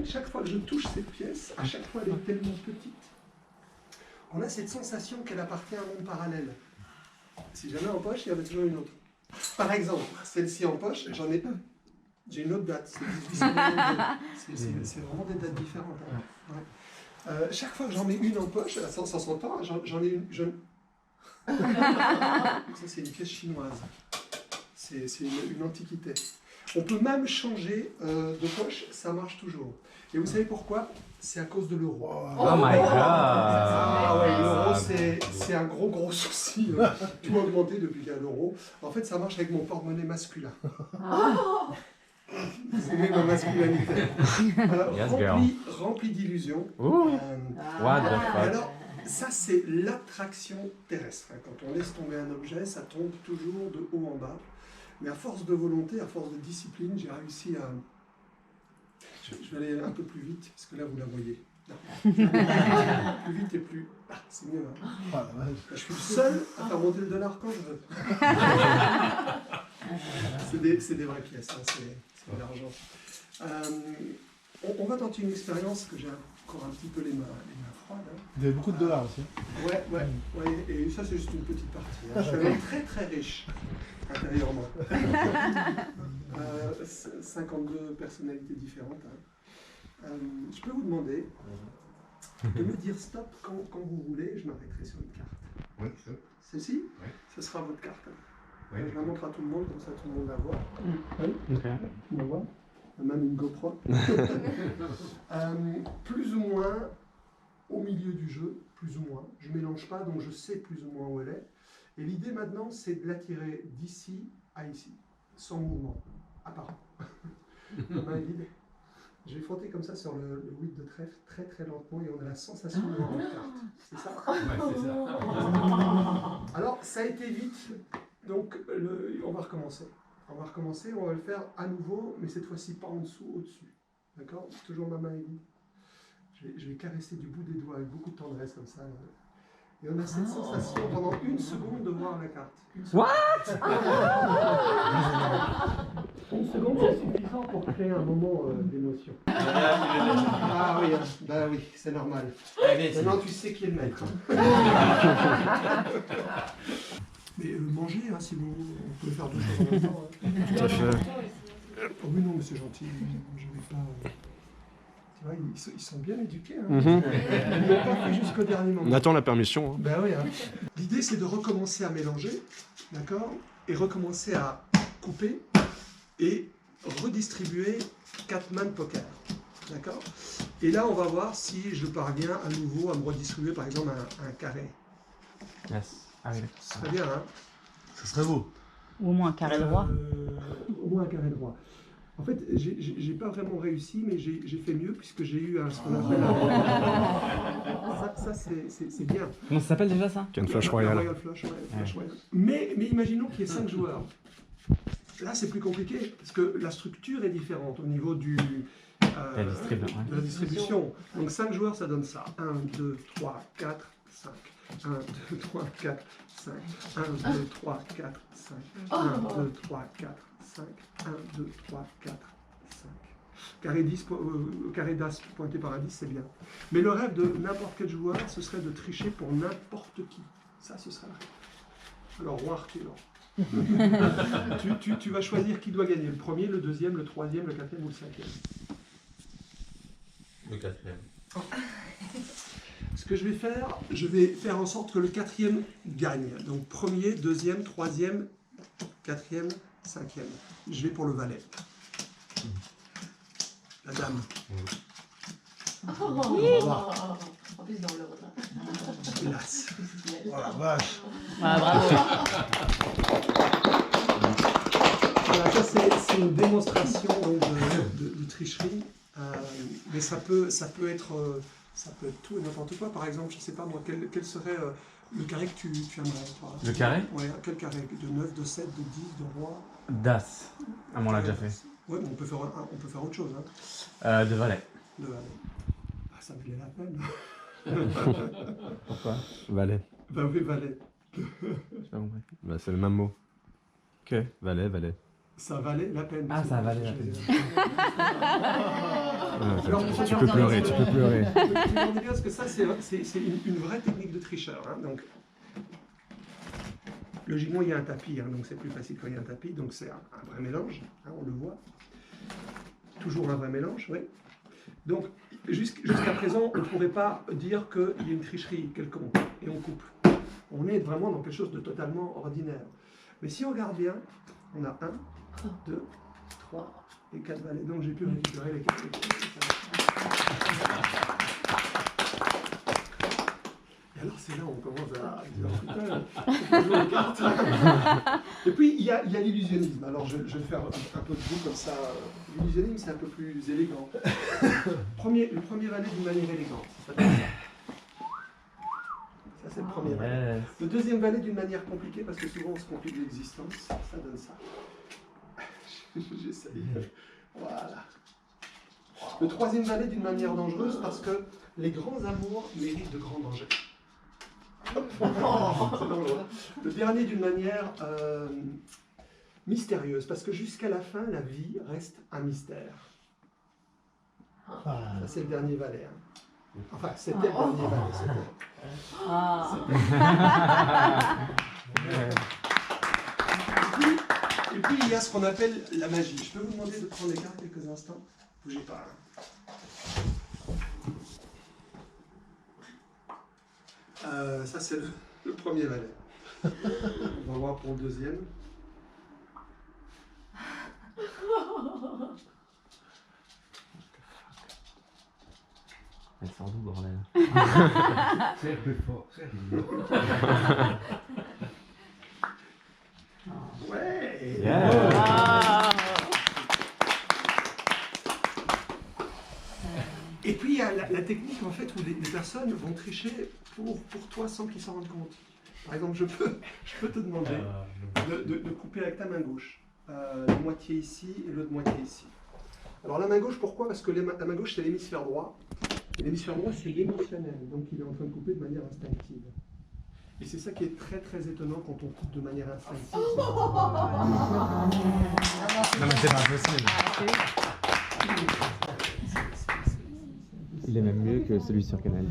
fait, chaque fois que je touche cette pièce, à chaque fois elle est tellement petite, on a cette sensation qu'elle appartient à un monde parallèle. Si j'en ai en poche, il y en a toujours une autre. Par exemple, celle-ci en poche, j'en ai un. J'ai une autre date, c'est 1892. C'est vraiment des dates différentes. Hein. Ouais. Chaque fois que j'en mets une en poche, ça s'entend, j'en ai une. Ça, c'est une pièce chinoise. C'est une antiquité. On peut même changer de poche, ça marche toujours. Et vous savez pourquoi? C'est à cause de l'euro. Oh my god! Ah ouais, l'euro, c'est un gros souci. Tout a augmenté depuis qu'il y a l'euro. En fait, ça marche avec mon porte-monnaie masculin. C'est ma masculinité. Rempli d'illusions. What the fuck? Alors, ça, c'est l'attraction terrestre. Quand on laisse tomber un objet, ça tombe toujours de haut en bas. Mais à force de volonté, à force de discipline, j'ai réussi à... Je vais aller un peu plus vite, parce que là, vous la voyez. Plus vite et plus... Ah, c'est mieux. Hein. Je suis le seul à faire monter le dollar quand je veux. C'est des vraies pièces, hein, c'est de l'argent. On va tenter une expérience que j'ai encore un petit peu les mains froides. Hein. Vous avez beaucoup de dollars aussi. Ouais, et ça c'est juste une petite partie. Hein. Je suis même très riche intérieurement. 52 personnalités différentes. Hein. Je peux vous demander de me dire stop quand vous voulez, je m'arrêterai sur une carte. Oui, stop. Celle-ci, oui. Ce sera votre carte. Oui. Je la montre à tout le monde, comme ça tout le monde la voit. Okay. Tu la vois? Même une GoPro. Plus ou moins au milieu du jeu, plus ou moins. Je ne mélange pas, donc je sais plus ou moins où elle est. Et l'idée maintenant, c'est de l'attirer d'ici à ici, sans mouvement, apparent. La main est vide. Je vais frotter comme ça sur le 8 de trèfle, très lentement, et on a la sensation de voir une carte. C'est ça? Ouais, c'est ça. Alors, ça a été vite, donc on va recommencer. On va le faire à nouveau, mais cette fois-ci pas en dessous, au-dessus. D'accord? Toujours ma main est vide. Je vais caresser du bout des doigts avec beaucoup de tendresse comme ça. Et on a cette sensation pendant une seconde de voir la carte. What? Une seconde, c'est suffisant pour créer un moment d'émotion. Ah oui, bah oui, c'est normal. Maintenant, tu sais qui est le maître. Mais mangez, hein, si vous on peut faire deux choses en même temps. Hein. Tout à fait. Oh oui, non, mais c'est gentil. Je vais pas. Tu vois, ils sont bien éduqués. Hein. Mm-hmm. Ils n'ont pas fait jusqu'au dernier moment. On attend la permission. Hein. Ben oui. Hein. L'idée, c'est de recommencer à mélanger, d'accord, et recommencer à couper et redistribuer 4 mains de poker, d'accord. Et là, on va voir si je parviens à nouveau à me redistribuer, par exemple, un carré. Yes. Ah oui, Ce serait bien, hein. Ça serait beau. Ou au moins un carré droit. Au moins un carré droit. En fait, j'ai pas vraiment réussi, mais j'ai fait mieux puisque j'ai eu ce qu'on appelle ça c'est bien. Comment ça s'appelle déjà ça? Une flush royale. Royal flush, ouais, flush royale. Mais imaginons qu'il y ait 5 joueurs. Là, c'est plus compliqué parce que la structure est différente au niveau de la distribution. Donc 5 joueurs, ça donne ça. 1, 2, 3, 4, 5. 1, 2, 3, 4, 5. 1, 2, 3, 4, 5. 1, 2, 3, 4, 5. 1, 2, 3, 4, 5. Carré 10, carré d'as pointé par un 10, c'est bien. Mais le rêve de n'importe quel joueur, ce serait de tricher pour n'importe qui. Ça, ce serait le rêve. Alors, roi Arthur. tu vas choisir qui doit gagner. Le premier, le deuxième, le troisième, le quatrième ou le cinquième. Le quatrième. Ce que je vais faire en sorte que le quatrième gagne. Donc premier, deuxième, troisième, quatrième, cinquième. Je vais pour le valet. La dame. En plus dans l'ordre. Hélas. Oh la vache. Ah, bravo. Voilà, ça c'est une démonstration donc, de tricherie. Mais ça peut être tout et n'importe quoi. Par exemple, je ne sais pas moi, quel serait le carré que tu aimerais, toi? Le carré? Ouais, quel carré? De 9, de 7, de 10, de roi? Das. Ah, on l'a déjà fait. Ouais, mais on peut faire autre chose. Hein. De valet. De valet. Ah, ça valait la peine. Pourquoi? Valet. Bah oui, valet. J'ai pas compris. Bah, c'est le même mot. Que? Valet, valet. Ça valait la peine. Ah, ça valait la peine. Alors, Tu peux pleurer, tu peux pleurer. Regardez bien, parce que ça, c'est une vraie technique de tricheur. Hein. Donc, logiquement, il y a un tapis, hein, donc c'est plus facile quand il y a un tapis. Donc, c'est un vrai mélange, hein, on le voit. Toujours un vrai mélange, oui. Donc, jusqu'à présent, on ne pourrait pas dire qu'il y a une tricherie quelconque, et on couple. On est vraiment dans quelque chose de totalement ordinaire. Mais si on regarde bien, on a 1, 2, 3 et 4 valets. Donc, j'ai pu récupérer les 4 valets. Alors c'est là où on commence à dire putain, on joue aux cartes. Et puis il y a l'illusionnisme. Alors je vais faire un peu de bout comme ça. L'illusionnisme c'est un peu plus élégant. Le premier valet d'une manière élégante. Ça c'est le premier valet. Le deuxième valet d'une manière compliquée parce que souvent on se complique l'existence. Ça donne ça. J'essaye. Voilà. Le troisième valet d'une manière dangereuse parce que les grands amours méritent de grands dangers. Le dernier d'une manière mystérieuse, parce que jusqu'à la fin, la vie reste un mystère. Ça, c'est le dernier valet. Hein. Enfin, c'était le dernier valet. Et puis, il y a ce qu'on appelle la magie. Je peux vous demander de prendre les cartes quelques instants? Bougez pas. Hein. Ça, c'est le premier valet. On va voir pour le deuxième. Elle sort d'où, bordel? C'est plus fort. Ouais. Yeah. Et puis, il y a la technique, en fait, où les personnes vont tricher pour toi sans qu'ils s'en rendent compte. Par exemple, je peux te demander de couper avec ta main gauche. La moitié ici et l'autre moitié ici. Alors la main gauche, pourquoi? Parce que la main gauche, c'est l'hémisphère droit. Et l'hémisphère droit, c'est l'émotionnel. Donc il est en train de couper de manière instinctive. Et c'est ça qui est très très étonnant quand on coupe de manière instinctive. Non mais c'est pas possible. Il est même mieux que celui sur Canal+.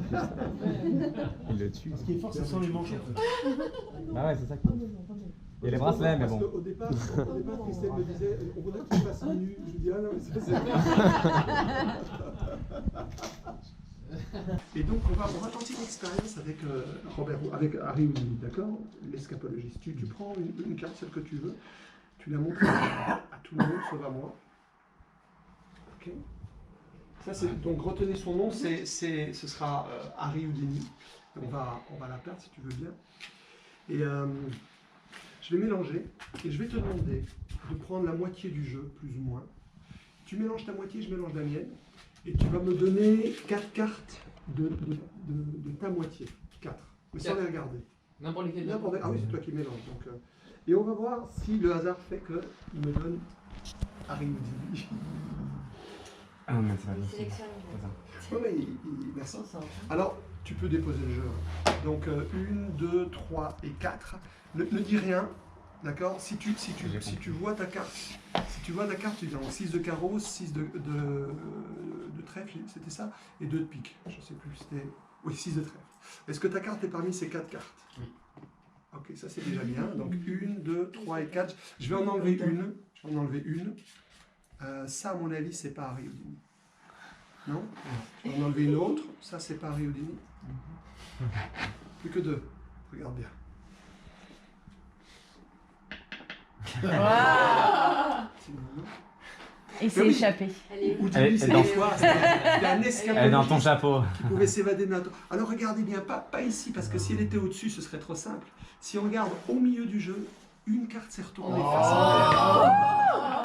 Il le tue. Ce qui est fort, c'est sans les manches en fait. Bah ouais, c'est ça qui... Il y a les bracelets, mais bon. Parce qu'au départ, Christelle me disait, on voudrait que tu fasses nu. Je lui dis, ah non, mais ça c'est... Et donc, on va tenter une expérience avec avec Harry Houdini, d'accord? L'escapologiste. Tu prends une carte, celle que tu veux, tu la montres à tout le monde, sauf à moi. Ok? Ça, c'est, donc, retenez son nom, ce sera Harry Houdini. On va la perdre si tu veux bien. Et je vais mélanger et je vais te demander de prendre la moitié du jeu, plus ou moins. Tu mélanges ta moitié, je mélange la mienne. Et tu vas me donner 4 cartes de ta moitié. 4. Mais sans les regarder. N'importe lesquels. Ah oui, c'est toi qui mélanges. Donc, et on va voir si le hasard fait qu'il me donne Harry Houdini. Ah mais c'est pas bien. Oui, mais merci. Alors, tu peux déposer le jeu. Donc, 1, 2, 3 et 4. Ne dis rien, d'accord? Si tu vois ta carte, tu dis 6 de carreau, 6 de trèfle, c'était ça? Et 2 de pique. Je ne sais plus, c'était... Oui, 6 de trèfle. Est-ce que ta carte est parmi ces 4 cartes? Oui. Ok, ça c'est déjà bien. Donc, 1, 2, 3 et 4. Je vais en enlever une. Ça, à mon avis, c'est pas Harry Houdini. Non? Je vais en enlever une autre. Ça, c'est pas Harry Houdini. Plus que 2. Regarde bien. Et s'est échappé. Houdini, c'est quoi? C'était un escapologiste. Elle est dans ton chapeau. Qui pouvait s'évader de notre... Alors regardez bien, pas ici, parce que si elle était au-dessus, ce serait trop simple. Si on regarde au milieu du jeu, une carte s'est retournée face à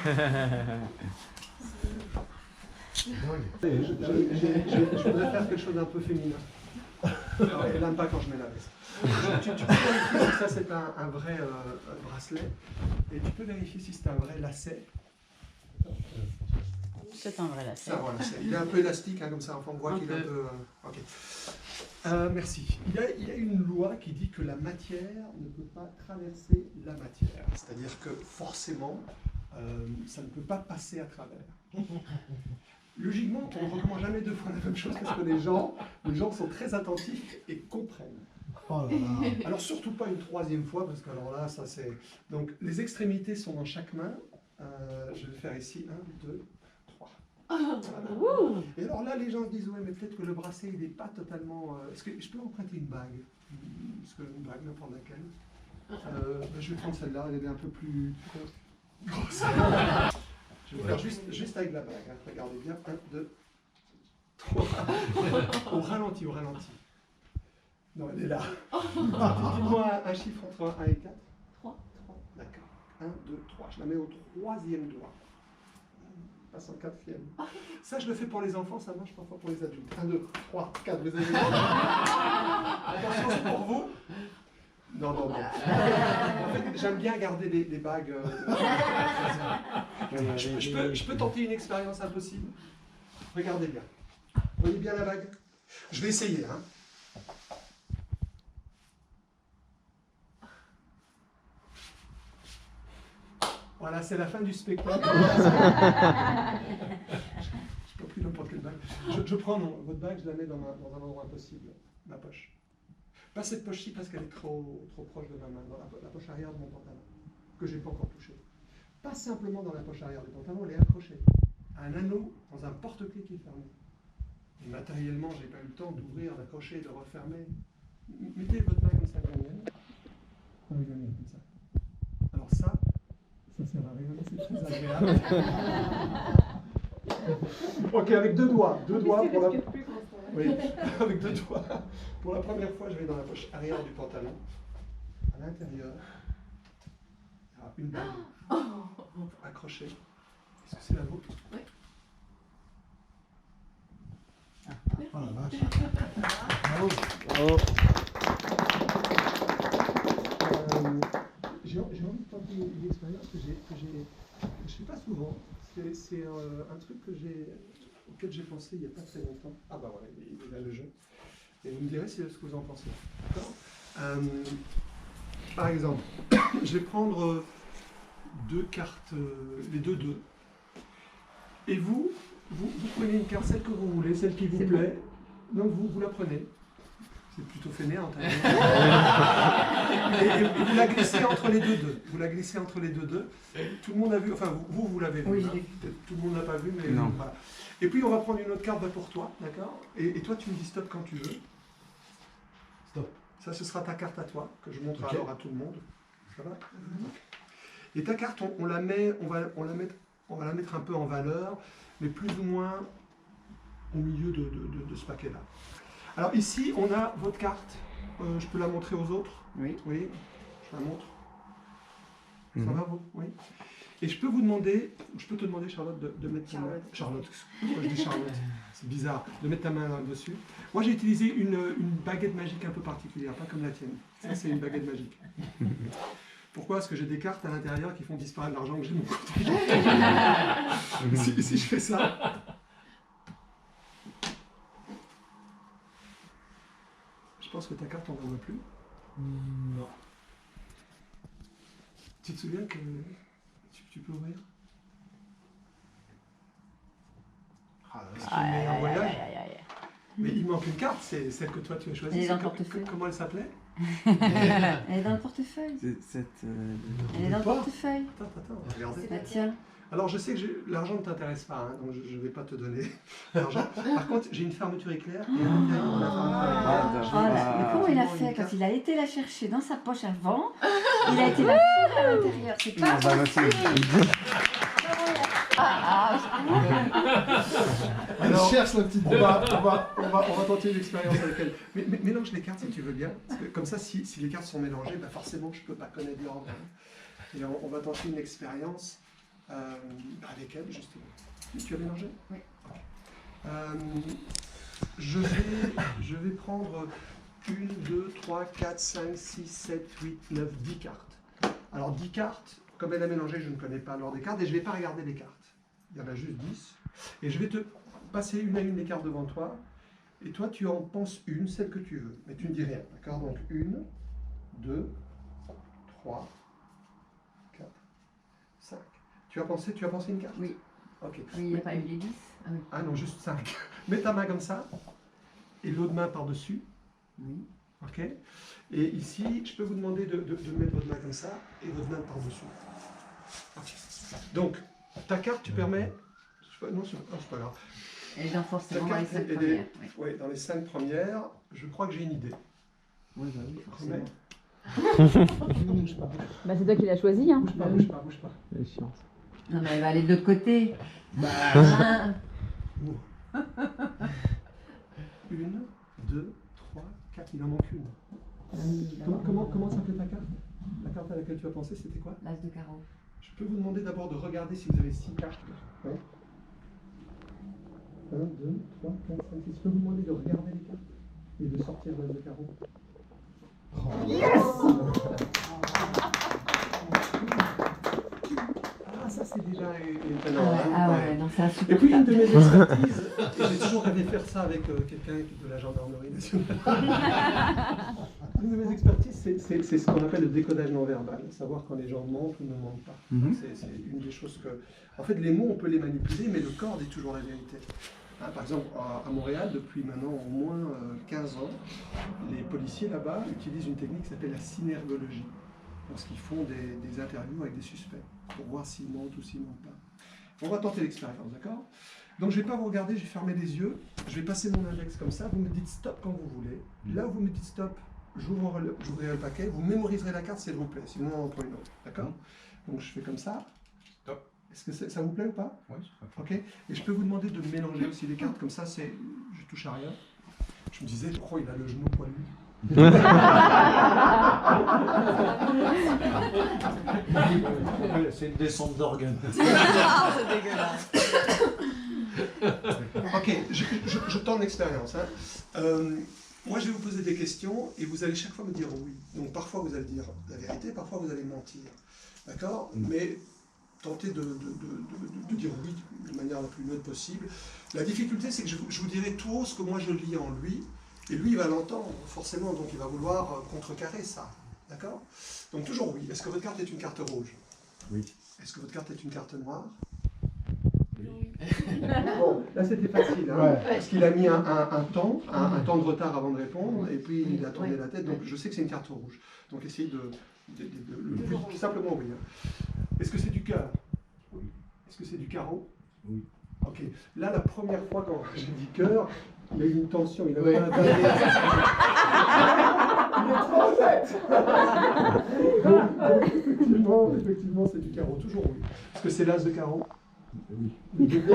je voudrais faire quelque chose d'un peu féminin. Alors, elle n'aime pas quand je mets la veste. Tu peux vérifier si ça c'est un vrai bracelet. Et tu peux vérifier si c'est un vrai lacet. C'est un vrai lacet. Ça, voilà, il est un peu élastique, hein, comme ça, enfin, on voit qu'il est un peu... ok. Merci. Il y a une loi qui dit que la matière ne peut pas traverser la matière. C'est-à-dire que forcément, ça ne peut pas passer à travers. Logiquement, on ne recommande jamais deux fois la même chose parce que les gens sont très attentifs et comprennent. Oh là là. Alors surtout pas une troisième fois parce que alors là, ça c'est... Donc les extrémités sont dans chaque main. Je vais faire ici 1, 2, 3. Voilà. Et alors là, les gens se disent, ouais, mais peut-être que le bracelet, il n'est pas totalement... Est-ce que je peux emprunter une bague? Est-ce que une bague, n'importe laquelle? Je vais prendre celle-là, elle est un peu plus grosse. Je vais faire juste avec la bague. Hein. Regardez bien. 1, 2, 3. Au ralenti, au ralenti. Non, elle est là. Dites-moi un chiffre entre 1 et 4. 3. D'accord. 1, 2, 3. Je la mets au troisième doigt. Passe en quatrième. Ça, je le fais pour les enfants, ça marche parfois pour les adultes. 1, 2, 3, 4. Vous avez attention, c'est pour vous. Non, non, non. En fait, j'aime bien garder les bagues. Je peux tenter une expérience impossible. Regardez bien. Voyez bien la bague? Je vais essayer, hein. Voilà, c'est la fin du spectacle. Je n'ai pas pris n'importe quelle bague. Je prends votre bague, je la mets dans un endroit impossible, ma poche. Pas cette poche-ci parce qu'elle est trop proche de ma main, dans la poche arrière de mon pantalon, que je n'ai pas encore touché. Pas simplement dans la poche arrière du pantalon, elle est accrochée à un anneau dans un porte-clés qui est fermé. Et matériellement, je n'ai pas eu le temps d'ouvrir, d'accrocher, de refermer. Mettez votre main comme ça, comme ça. Alors ça sert à rien, c'est très agréable. Ok, avec deux doigts pour la... Oui, avec deux doigts. Pour la première fois, je vais dans la poche arrière du pantalon, à l'intérieur. Il y a une bague accrochée. Est-ce que c'est la vôtre? Oui. Oh la vache. Bravo. Oh. J'ai envie de tenter une expérience que je ne fais pas souvent. C'est un truc auquel j'ai pensé il n'y a pas très longtemps. Ah bah voilà, il est là le jeu. Et vous me direz ce que vous en pensez. D'accord. Par exemple, je vais prendre deux cartes, les deux. Et vous prenez une carte, celle que vous voulez, celle qui vous plaît. Donc vous la prenez. C'est plutôt fainéant. Et vous la glissez entre les deux. Vous la glissez entre les deux. Tout le monde a vu, enfin vous l'avez vu. Oui, hein. je l'ai vu. Tout le monde ne l'a pas vu, mais Non. voilà. Et puis on va prendre une autre carte pour toi, d'accord? Et toi tu me dis stop quand tu veux. Stop. Ça ce sera ta carte à toi, que je montre Ok. alors à tout le monde. Ça va? Et ta carte, on va la mettre un peu en valeur, mais plus ou moins au milieu de ce paquet-là. Alors ici, on a votre carte. Je peux la montrer aux autres? Oui. Oui, je la montre. Ça Mhm. va vous? Oui. Et je peux te demander, Charlotte, de mettre ta main... Charlotte, pourquoi je dis Charlotte? C'est bizarre, de mettre ta main là-dessus. Moi, j'ai utilisé une baguette magique un peu particulière, pas comme la tienne. Ça, c'est une baguette magique. Pourquoi? Parce que j'ai des cartes à l'intérieur qui font disparaître l'argent que j'ai de mon côté. si je fais ça... Je pense que ta carte, on ne la voit plus. Non. Tu te souviens que tu peux ouvrir? Ah, là, Tu mets en voyage. Aïe. Mais il manque une carte, c'est celle que toi tu as choisie. Elle est dans C'est le portefeuille. Comment elle s'appelait? Elle est dans le portefeuille. Cette, Elle est dans le Pas. portefeuille. Attends, regardez. Bah tiens. Alors je sais que l'argent ne t'intéresse pas, hein, donc je ne vais pas te donner l'argent. Par contre, j'ai une fermeture éclair et à l'intérieur de la fermeture éclair, Oh j'ai là, mais comment il a effectivement fait une quand carte. il a été la chercher dans sa poche avant? Il a été la foutre à l'intérieur. C'est pas bah, possible. Elle Alors, cherche la petite. on va tenter une expérience avec elle. Mais mélange les cartes si tu veux bien. Parce que comme ça, si les cartes sont mélangées, bah forcément, je ne peux pas connaître l'ordre. Et on va tenter une expérience avec elle, justement. Tu as mélangé? Oui. Je vais prendre 1, 2, 3, 4, 5, 6, 7, 8, 9, 10 cartes. Alors 10 cartes, comme elle a mélangé, je ne connais pas l'ordre des cartes et je ne vais pas regarder les cartes. Il y en a juste 10. Et je vais te passer une à une les cartes devant toi. Et toi, tu en penses une, celle que tu veux. Mais tu ne dis rien, d'accord? Donc 1, 2, 3, 4, 5. Tu as pensé une carte? Oui. Ok. Mais il n'y a pas eu les 10. Ah oui. Ah non, juste 5. Mets ta main comme ça. Et l'autre main par-dessus. Oui. Ok. Et ici, je peux vous demander de mettre votre main comme ça et votre main par-dessus. Ok. Donc, ta carte, tu permets... Non, c'est pas grave. Elle est dans forcément Ta dans les carte, 5 elle est- premières. Oui. Oui, dans les 5 premières, je crois que j'ai une idée. Oui, bah oui, Remets. forcément. Bah, c'est toi qui l'as choisi, hein. Bouge pas, bouge pas, bouge pas. C'est chiant. Non, mais elle va aller de l'autre côté. Bah. Ah. 1, 2, 3, 4, il en manque une. Comment s'appelait ta carte? La carte à laquelle tu as pensé, c'était quoi? L'as de carreau. Je peux vous demander d'abord de regarder si vous avez 6 cartes. 1, 2, 3, 4, 5, 6. Je peux vous demander de regarder les cartes et de sortir l'as de carreau. Ah, ça c'est déjà étonnant. Ah ouais, Ouais. non, c'est Et puis une insupportable. de mes expertises, et j'ai toujours rêvé faire ça avec quelqu'un de la gendarmerie nationale. Une de mes expertises, c'est ce qu'on appelle le décodage non verbal, savoir quand les gens mentent ou ne mentent pas. C'est une des choses que... En fait, les mots, on peut les manipuler, mais le corps dit toujours la vérité. Hein, par exemple, à Montréal, depuis maintenant au moins 15 ans, les policiers là-bas utilisent une technique qui s'appelle la synergologie, lorsqu'ils font des interviews avec des suspects, pour voir s'ils mentent ou s'ils ne mentent pas. On va tenter l'expérience, d'accord? Donc je ne vais pas vous regarder, je vais fermer les yeux, je vais passer mon index comme ça, vous me dites stop quand vous voulez. Là où vous me dites stop, j'ouvrirai le paquet, vous mémoriserez la carte s'il vous plaît, sinon on en prend une autre, d'accord? Donc je fais comme ça. Stop. Est-ce que ça vous plaît ou pas? Oui, c'est pas Ok. Et je peux vous demander de mélanger aussi les cartes, comme ça je touche à rien. Je me disais, oh il a le genou poilu. C'est une descente d'organes. Ok, je tente l'expérience. Hein. Moi, je vais vous poser des questions et vous allez chaque fois me dire oui. Donc, parfois, vous allez dire la vérité, parfois, vous allez mentir. D'accord? Mais tentez de dire oui de manière la plus neutre possible. La difficulté, c'est que je vous dirai tout haut ce que moi je lis en lui, et lui, il va l'entendre, forcément, donc il va vouloir contrecarrer ça. D'accord? Donc, toujours oui. Est-ce que votre carte est une carte rouge? Oui. Est-ce que votre carte est une carte noire? Oui. Bon, là c'était facile, hein, Ouais. parce qu'il a mis un temps de retard avant de répondre, et puis il a tourné la tête, donc je sais que c'est une carte rouge. Donc essayez le plus simplement oui. Hein. Est-ce que c'est du cœur? Oui. Est-ce que c'est du carreau? Oui. Ok. Là, la première fois quand j'ai dit cœur, il y a eu une tension, il a Oui. pas il est trop honnête. Donc, effectivement, c'est du carreau, toujours oui. Est-ce que c'est l'as de carreau? Oui. Le 2 de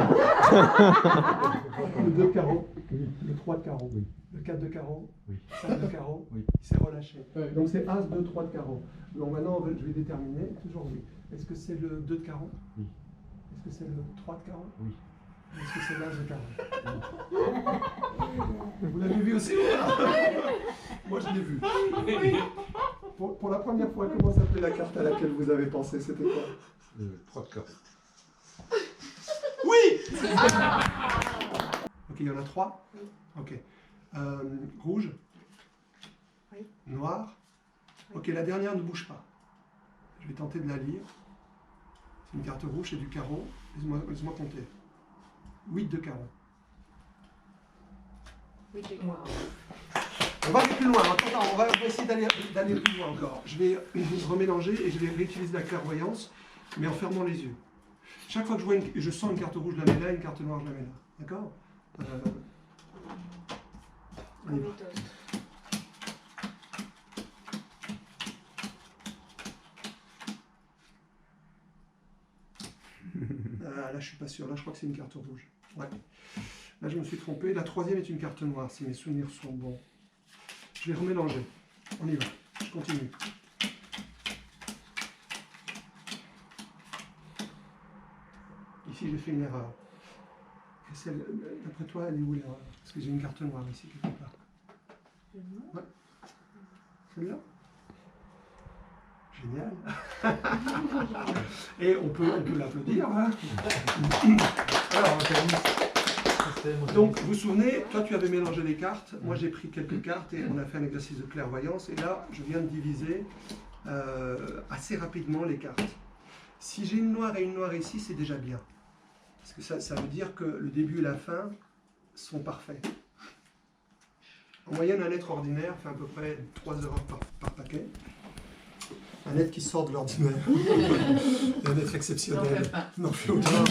carreau, le 3 de carreau, Oui. le 4 de carreau, Oui. 5 de carreau, Oui. il s'est relâché. Oui. Donc c'est As, 2, 3 de carreau. Donc maintenant je vais déterminer, toujours oui. Est-ce que c'est le 2 de carreau? Oui. Est-ce que c'est le 3 de carreau? Oui. Est-ce que c'est l'As de carreau? Vous l'avez vu aussi? Moi je l'ai vu. Pour la première fois, comment s'appelait la carte à laquelle vous avez pensé? C'était quoi? 3 de carreau. Oui. Ok, il y en a 3? Ok. Rouge? Oui. Noir? Ok, la dernière ne bouge pas. Je vais tenter de la lire. C'est une carte rouge, c'est du carreau. Laisse-moi compter. 8 de carreau. Oui, t'es quoi? On va aller plus loin. Attends, on va essayer d'aller plus loin encore. Je vais remélanger et je vais réutiliser la clairvoyance, mais en fermant les yeux. Chaque fois que je sens une carte rouge, je la mets là, une carte noire, je la mets là. D'accord? On y va. Là, je suis pas sûr. Là, je crois que c'est une carte rouge. Ouais. Là, je me suis trompé. La troisième est une carte noire, si mes souvenirs sont bons. Je vais remélanger. On y va. Je continue. Ici, j'ai fait une erreur. Et d'après toi, elle est où l'erreur? Parce que j'ai une carte noire ici, quelque part. Ouais. Celle-là? Génial. Et on peut l'applaudir. Hein. Alors, donc, vous vous souvenez, toi tu avais mélangé les cartes, moi j'ai pris quelques cartes et on a fait un exercice de clairvoyance. Et là, je viens de diviser assez rapidement les cartes. Si j'ai une noire et une noire ici, c'est déjà bien. Parce que ça veut dire que le début et la fin sont parfaits. En moyenne, un être ordinaire fait à peu près 3 erreurs par paquet. Un être qui sort de l'ordinaire. Un être exceptionnel. Non, plus autant.